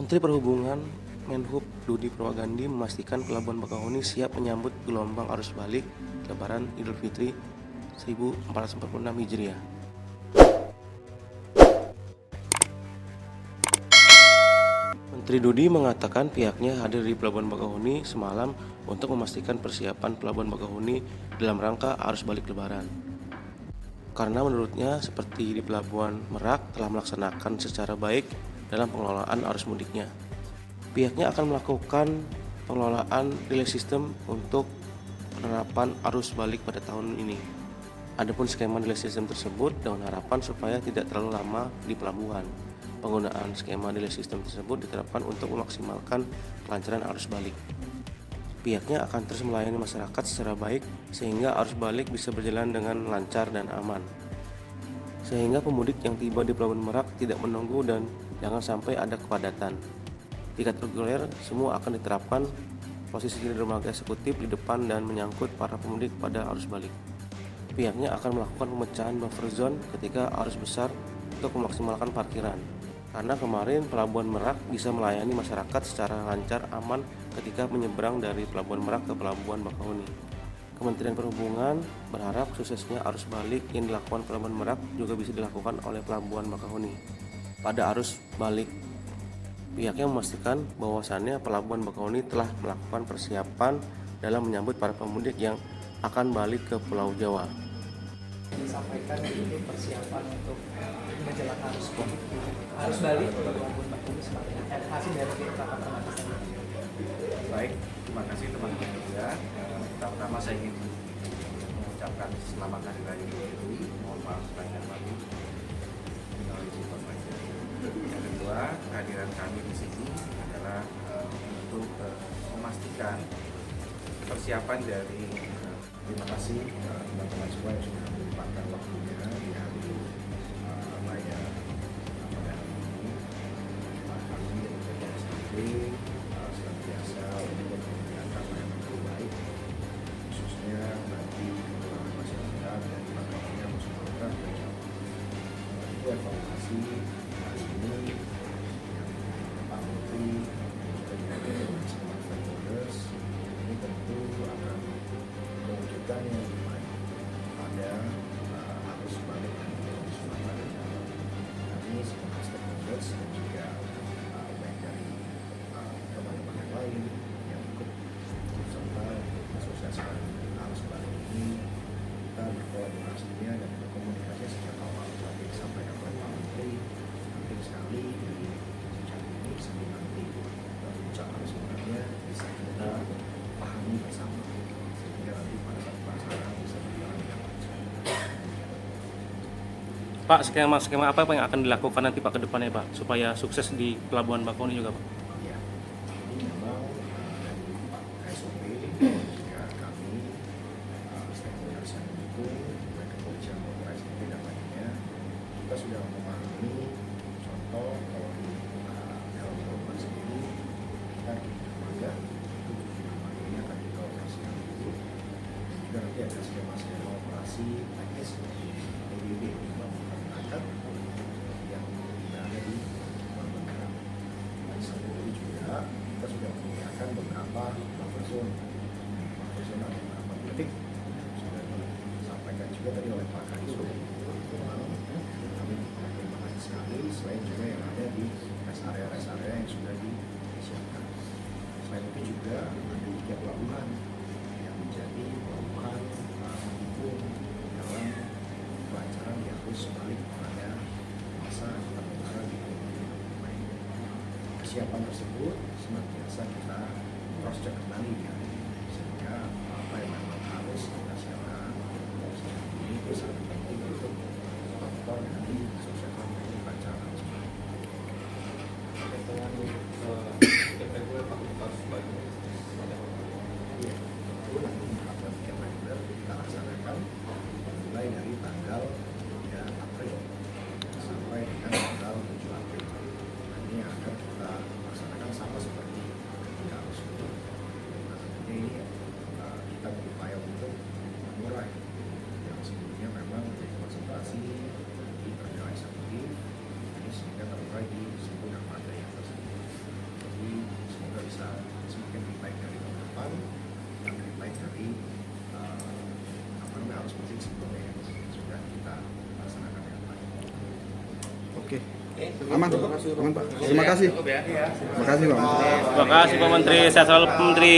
Menteri Perhubungan Menhub Budi Purwagandi memastikan Pelabuhan Bakauheni siap menyambut gelombang arus balik Lebaran Idul Fitri 1446 Hijriah. Menteri Budi mengatakan pihaknya hadir di Pelabuhan Bakauheni semalam untuk memastikan persiapan Pelabuhan Bakauheni dalam rangka arus balik Lebaran. Karena menurutnya seperti di Pelabuhan Merak telah melaksanakan secara baik dalam pengelolaan arus mudiknya. Pihaknya akan melakukan pengelolaan delay system untuk penerapan arus balik pada tahun ini. Adapun skema delay system tersebut dengan harapan supaya tidak terlalu lama di pelabuhan. Penggunaan skema delay system tersebut diterapkan untuk memaksimalkan kelancaran arus balik. Pihaknya akan terus melayani masyarakat secara baik sehingga arus balik bisa berjalan dengan lancar dan aman. Sehingga pemudik yang tiba di Pelabuhan Merak tidak menunggu dan jangan sampai ada kepadatan. Tiket reguler semua akan diterapkan, posisi dermaga eksekutif di depan dan menyangkut para pemudik pada arus balik. Pihaknya akan melakukan pemecahan buffer zone ketika arus besar untuk memaksimalkan parkiran. Karena kemarin Pelabuhan Merak bisa melayani masyarakat secara lancar aman ketika menyeberang dari Pelabuhan Merak ke Pelabuhan Bakauheni. Kementerian Perhubungan berharap suksesnya arus balik yang dilakukan Pelabuhan Merak juga bisa dilakukan oleh Pelabuhan Bakauheni. Pada arus balik, pihaknya memastikan bahwasannya Pelabuhan Bakauheni telah melakukan persiapan dalam menyambut para pemudik yang akan balik ke Pulau Jawa. Disampaikan itu persiapan untuk menjelang arus balik untuk Pelabuhan Bakauheni seperti hasil dari rapat terbatas tadi. Baik, terima kasih teman-teman juga. Pertama saya ingin mengucapkan selamat hari raya Idul Fitri. Mohon maaf lahir batin. Yang kedua, kehadiran kami di sini adalah untuk memastikan persiapan dari terima kasih teman-teman semua yang sudah menyempatkan waktunya di hari raya Ramadan ini. Kami dari SMP senantiasa untuk memberikan yang terbaik, khususnya bagi masyarakat dan partnernya masyarakat dan itu evaluasi hari ini yang Pak Menteri sudah dihadirkan bersama stakeholders. Ini tentu akan mewujudkan yang lebih baik pada arus balik dan arus balik. Kami sebagai stakeholders dan juga baik dari teman-teman yang lain yang ikut serta asosiasikan arus balik ini, kita berkolaborasinya dan berkomunikasi sejak awal. Tadi disampaikan oleh Pak Menteri, penting sekali di puncak ini sebelum nanti puncak arus baliknya bisa kita pahami bersama sehingga nanti pada saat pelaksanaan bisa berjalan dengan lancar. Pak, skema apa yang akan dilakukan nanti Pak ke depannya Pak supaya sukses di Pelabuhan Bakauheni juga Pak? Ya, ini memang dari SOP juga kami stakeholders yang mendukung baik kepolisian maupun SOP dan lainnya, kita sudah memahami contoh kalau di dalam Pelabuhan sendiri kita di dermaga itu dermaga ini akan kita operasikan dulu dan juga nanti ada skema operasi teknis seperti PBB di Pelabuhan Merak yang berada di Pelabuhan Merak. Sampai tadi juga kita sudah menyediakan beberapa buffer zone ada beberapa titik sudah disampaikan juga tadi oleh Pak Kadis. Kami terima kasih sekali, selain juga yang ada di rest area yang sudah disiapkan. Selain itu juga ada 3 pelabuhan yang menjadi pelabuhan mendukung dalam kelancaran di arus balik pada masa angkutan lebaran di 2025. Kesiapan tersebut senantiasa kita cross check kembali ya, sehingga apa yang memang harus kita siapkan ini itu sangat penting untuk faktor dari suksesan dari pelancaran arus balik. Dengan reguler fakultas bagi Iya, itu nanti menerapkan tiket reguler kita laksanakan mulai dari tanggal 3 April sampai dengan tanggal 7 April. Nah, ini akan kita laksanakan sama seperti ketika arus mudik. Nah, masing-masing sebetulnya yang sudah kita laksanakan dengan baik. Oke. Aman, aman Pak. Terima kasih. Terima kasih Pak. Terima kasih Pak Menteri, sehat selalu Pak Menteri.